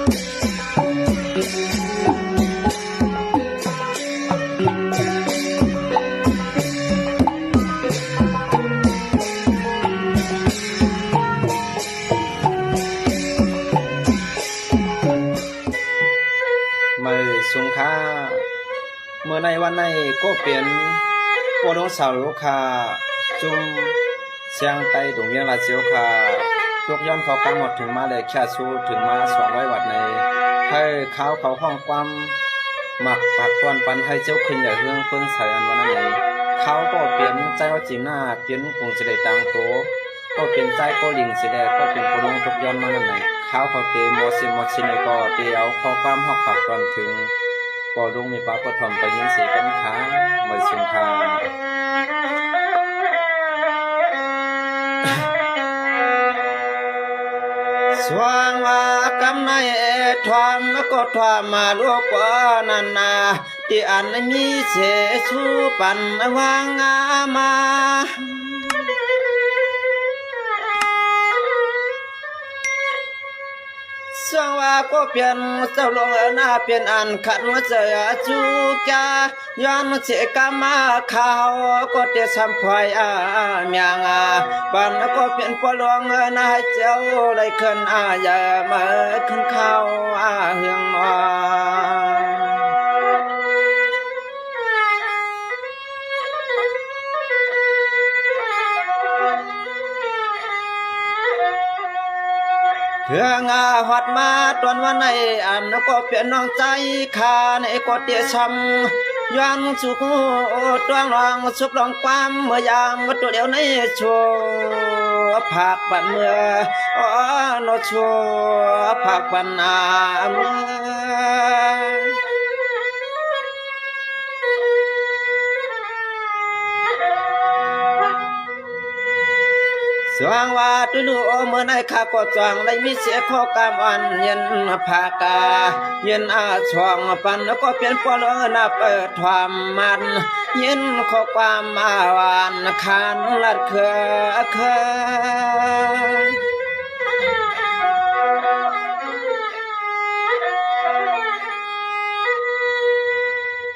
ไม่สงค่าเมื่อในวันในก็เปลี่ยนปวดสาวลูกค้าจุ่มเสียงไตดงเวียนลาเจียวค่ายกย้อนเขากำหมดถึงมาเลยแค่สู้ถึงมา200 วัตต์ในให้เขาห้องความหมักปักตวนปันให้เจ้าขึ้นอย่าเรื่องเพิ่งใส่อันวันไหนเขาก็เปลี่ยนใจว่าจีหน้าเปลี่ยนคงจะได้ตังโตก็เปลี่ยนใจก็ลิงสิแดก็เป็นปวดทุกย้อนมานั่นไหนเขาเตมอสิมอสินก็เตียวข้อความหอกปักตอนถึงปอดงมีป้าปฐมไปยินเสียกันค้าเหมือนสุนทาสว่างว่ากำในทวามก็ทวามมาลูกปานันนาที่อันมีเสชูปันวางมาสว่างว่าก็เปลี่ยนเจ้าลงหน้าเปลี่ยนอันขันว่าเจอจูกาย้อนเสกามาข่าวก็เตะสัมพายเมียงปันก็เปลี่ยนปลวงหน้าเจ้าได้ขึ้นอย่ามาขึ้นข้าวเฮืองนอเถื่องหอดมาตอนวันในอันก็เปลี่ยนน้องใจขาในก็เตียช้ำย้อนสุขตัวรองสุขลองความเมื่อยามตัวเดียวในชัวผักปันเมื่อนอชัวผักปันเมื่อสว่างว่าตุลูเมื่อในข้าก็จางได้มีเสียข้อกามอันเย็นภากาเย็นช่องปันก็เปลี่ยนปลงนาเปิดความมันเย็นข้อความหวานคันลัดเค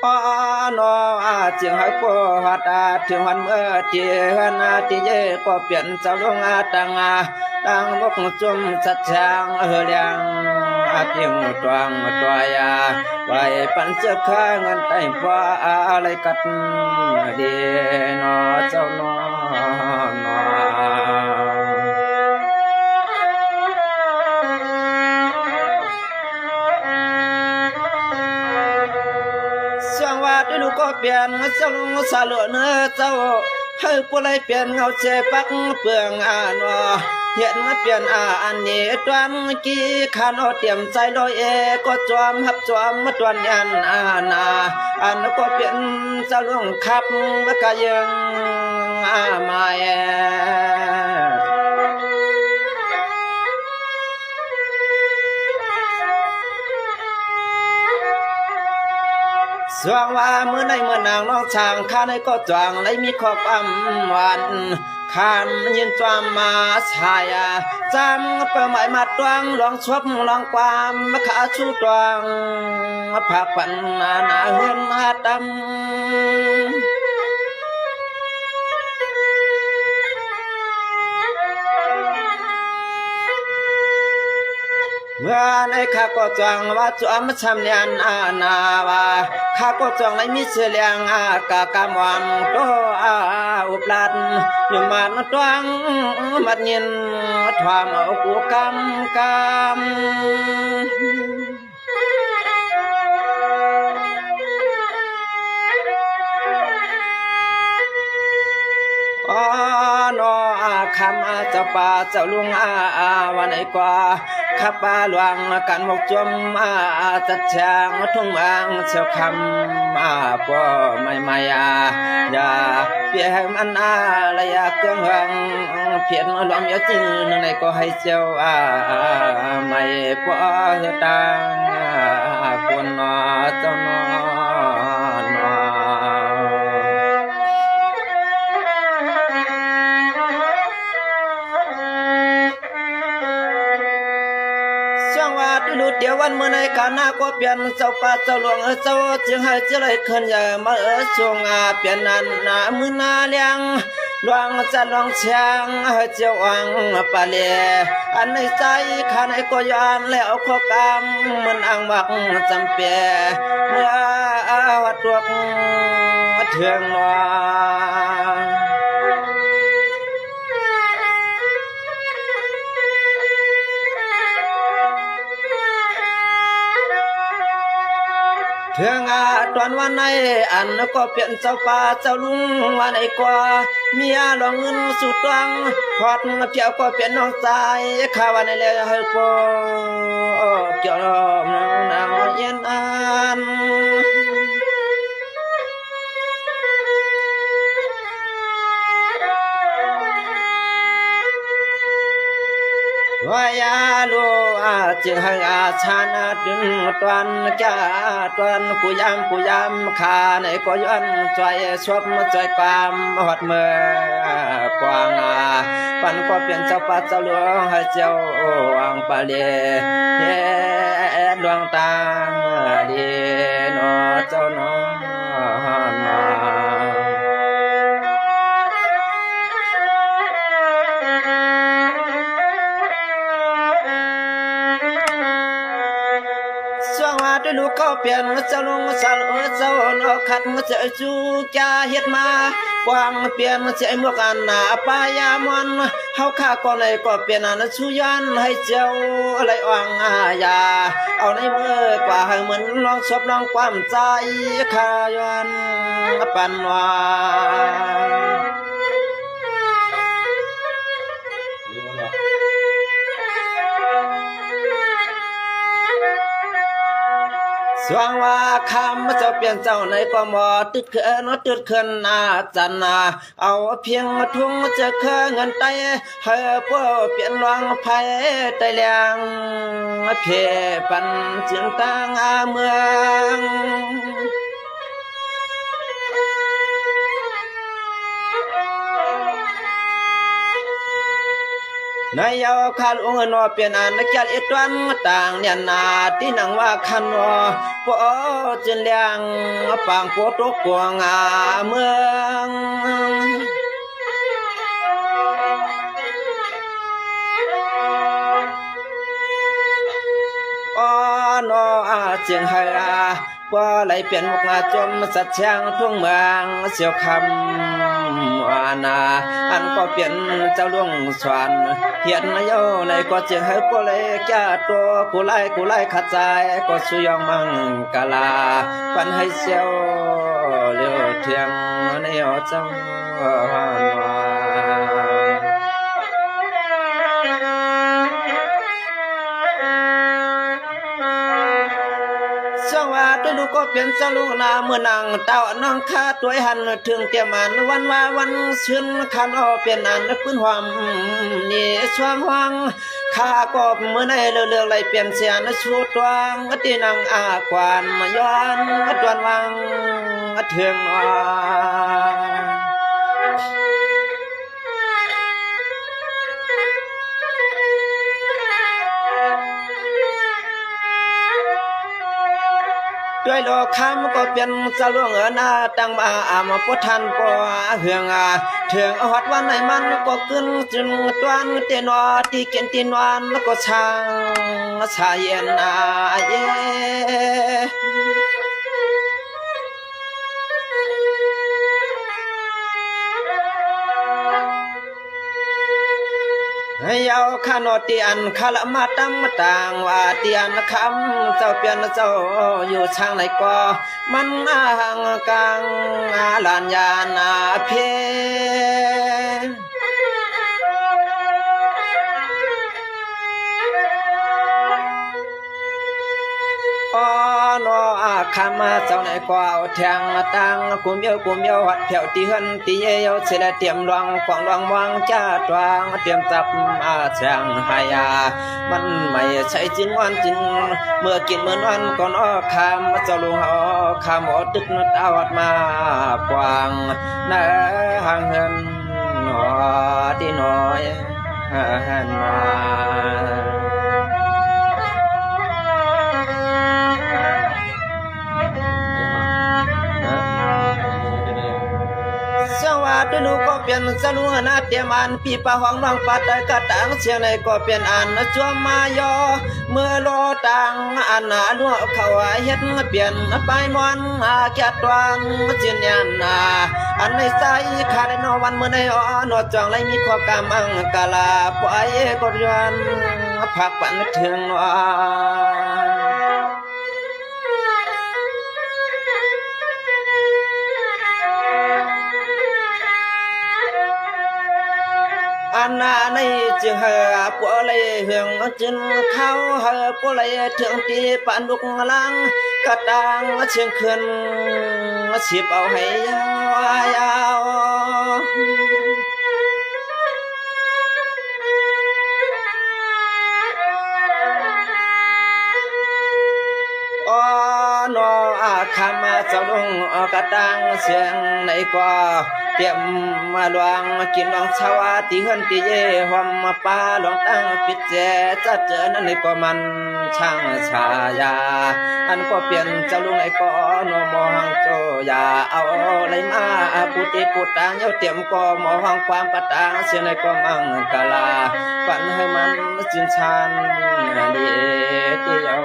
ปอนอเจียงให้ปวดถึงวันเมื่อเจียนาที่เย่ก็เปลี่ยนเจ้าลงตังบกจุ่มสัจจางเลียงเตียงตวงตัวยาไว้ปันเจ้าข้าเงินไต่ฟ้าอะไรกัดเดีนอเจ้านอนตุลูก็เปลี่ยนเจ้าลงสาลเนื้อเจ้าให้ผู้ไรเปลี่ยนเงาเจ็บปักเปลืองนอเห็นเปลี่ยนอันนี้ตวนกี้ขานเตรียมใจลอยก็จอมหับจอมมาตวนยันนาอันก็เปลี่ยนเจ้าลงขับมากยังมาสว่างว่าเมื่อในเมื่อนางน้องช่างข้าในก็จางได้มีข้อความหวานคำยินจวามมาชายจำเปิดหมายมาตวงลองชบลองความมาขาชูตวงผักปันนาเฮือนดำเมื่อในข้าก็จางว่าจวมชำเนียนนาวาข้าก็จางในมิเสลียงกะกำวันโตอุปลัดอยู่มันตวงมัดยินทวามกูกำนอคำเจ้าป่าเจ้าลุงวันไหนกว่าข้าป่าหลวงกันหมกจมจัดช่างทุ่งอ่างเชียวคำป่อไม่อย่าเพียงมันระยะเกินหวังเพียงหลวงเยอะจืดในก็ให้เจ้าไม่ป่อตังคนนอเจ้านอนอต ที่รู้เดียววันเมื่อในกาหน้าก็เปลี่ยนเจ้าป่าเจ้าหลวงเจ้าจึงให้เจริญขึ้นใหญ่มาช่วงเปลี่ยนนั้นมือนาเลี้ยงหลวงจะหลวงเชียงเจ้าวังปาเลอันในใจข้าในก็ยานแล้วข้อกรรมมันอังมักจำเปียเมื่อวัดตัวเทืองนอนเทืองตอนวันไหนอันก็เปลี่ยนเจ้าป่าเจ้าลุงวันไหนกว่าเมียหลงเงินสุดตังพอดเกี่ยวก็เปลี่ยนน้องใจข้าวันไหนเลยให้ก็เกี่ยวนางเย็นอันวายาลูจึงให้ชาณดึงตวนแก่ตวนกูยำขาในก็ย้อนใจชบใจความหดเมื่อกวางปันก็เปลี่ยนเจ้าป่าเจ้าหลวงให้เจ้าวังปาเลเฮ็ดดวงตาดีนอเจ้าน้องด้วยลูกเขาเปลี่ยนเจ้าลุงสาวเจ้านอขัดเจ้าจูจ่าเฮ็ดมากวางเปลี่ยนเจ้าหมวกอันปายามอนเฮาข้าก็เลยก็เปลี่ยนอันชูยันให้เจ้าอะไรอ่างยาเอาในมือกว่าให้เหมือนลองชอบลองความใจข้าย้อนปันวาสว่างว่าคำเจ้าเปลี่ยนเจ้าในก็มอตึกเขินจันเอาเพียงทุ่งจะเคยเงินไตให้พวกเปลี่ยนวางไผ่ไตเลียงเพปันเสียงต่างเมืองนายเอาขาลุงนอเปลี่ยนอันเกียรติตวันต่างเนี่ยนาที่นังว่าคันวอปอจินเลียงปางโปตกวงเมืองนอเจียงไฮว่าไหลเปลี่ยนหกจมสัจช่างทุ่งเมืองเสียวคำวานาอันก็เปลี่ยนเจ้าล่วงสวนเหียนนายในก็เจียงให้ก็เลยแก่ตัวกูไล่ขัดใจก็สุยองมังกาลาปันให้เสียวเลี้ยวเทียงในเจ้าด้วยลูกก็เปลี่ยนสลูนาเมื่อนางเต่าน้องข้าตัวหันถึงเตียมันวันชื่นขันเปลี่ยนอันพื้นหวามนี่ช่วงหวังข้าก็เมื่อในเลือกไหลเปลี่ยนเสียนชูตวงตีนางกวานมาย้อนตวนวังเทืองด้วยโลคำก็เปลี่ยนสลวงนาตั้งมาพุทธันก็เฮืองเถืองหอดวันไหนมันก็ขึ้นจึงตวนเตนอที่เกียนตีนวันก็ช่างชายเย็นเย่ให้เอาขานอตีอันขละมาตั้งมาต่างว่าเตียนคำเจ้าเปลี่ยนเจ้าอยู่ช่างไหนก็มันห่างกลางลานยานาเพนอคำเจ้าไหนก็เอาแทงตังกุมเยียวหัดเผียวตีหันตีเยียวเสด็จเตรียมรองกวางรองวางจ้าตวางเตรียมจับแสงหายามันไม่ใช่จินวันจินเมื่อกินเมื่อนวันก่อนคำเจ้าลุงเอาคำอตึกนดาวดมากวางนาห่างเหินหนอที่น้อยหันมา นจะรู้หน้าเตรียมอันปีป่าห้องน้องปัดได้กระตังเชียงในก็เปลี่ยนอันจวมมายอเมื่อโลตังอันลัวเขาเฮ็ดเปลี่ยนไปมอนแก่ตวงจินยันอันในใจขาดนอวันเมื่อในนอจองเลยมีข้อกำมังกะลาปล่อยกดยันผักปันถึงอันในจึงเฮปัวเลยเหืองจินเข้าเฮปัวเลยถึงตีปานลุกลังกระดังเชียงขึ้นสิบเอาให้ยาวนอคำเจ้าลุงกระตังเสียงในกว่าเตรียมมาลวงกินลองชาวตีเฮือนตีเย่หอมมาปลาลองตั้งปิดแจจะเจอนั่นในก็มันช่างชายาอันก็เปลี่ยนเจ้าลุงไอ้ก็นอมองโจยาเอาเลยมาปุติปุตตาเยาเตรียมก็มองความปะตาเสียในก็มังกะลาฝันให้มันจินชานดีเดียว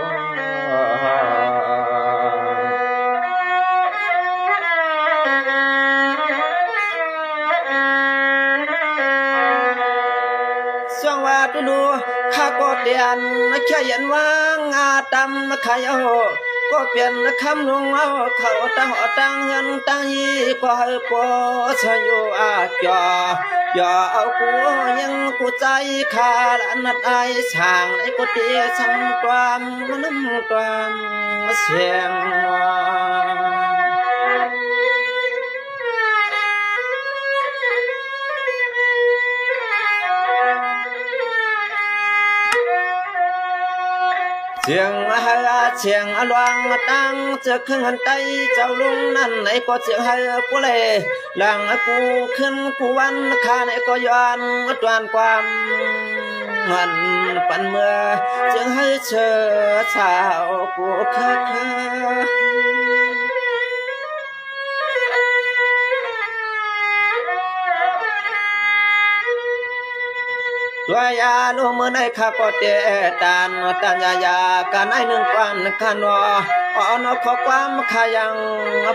ช่วงว่าตุลูข้าก็เตียนแค่ยันว่างาตำขายเอาก็เปลี่ยนคำลงเอาเขาตั้งหอตั้งเงินตั้งยีก็ให้ปอชะอยู่จอย่าเอากูยังกูใจขาดอันนัดไอช่างไอ้กูเตียช่างความน้ำความเสียงเสียงเสียงลวงตั้งจะขึ้นไตเจ้าลุงนั่นไหนก็เสียงให้กูเลยหลังกูขึ้นกูวันข้าไหนก็ย้อนตวนความมันปันเมื่อเสียงให้เชื่อสาวกูคักตัวยาลูมือในข้าก็เตะตันยาการให้หนึ่งกวันขานอนขอความขายัง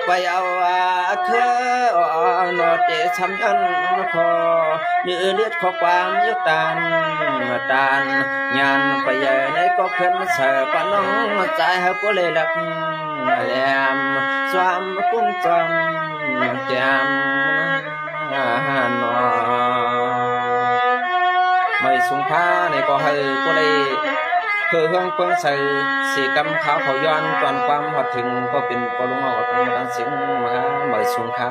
ไปเอาคืออนอเตะช้ำยันคอยืดเลียดขอความยุตันงานไปในก็ขึ้นเสือปนน้องใจให้ผู้เลยลักแหลมสวามกุ้งจอมแก้มนอไม่สูงพ้าในก็ให้ผู้ใดเพื่อเฮืองเพิ่งใส่สีกำขาวเขาย้อนตอนความหอดถึงก็เป็นปลุงเอาตั้งเสียงมาไม่สูงพ้า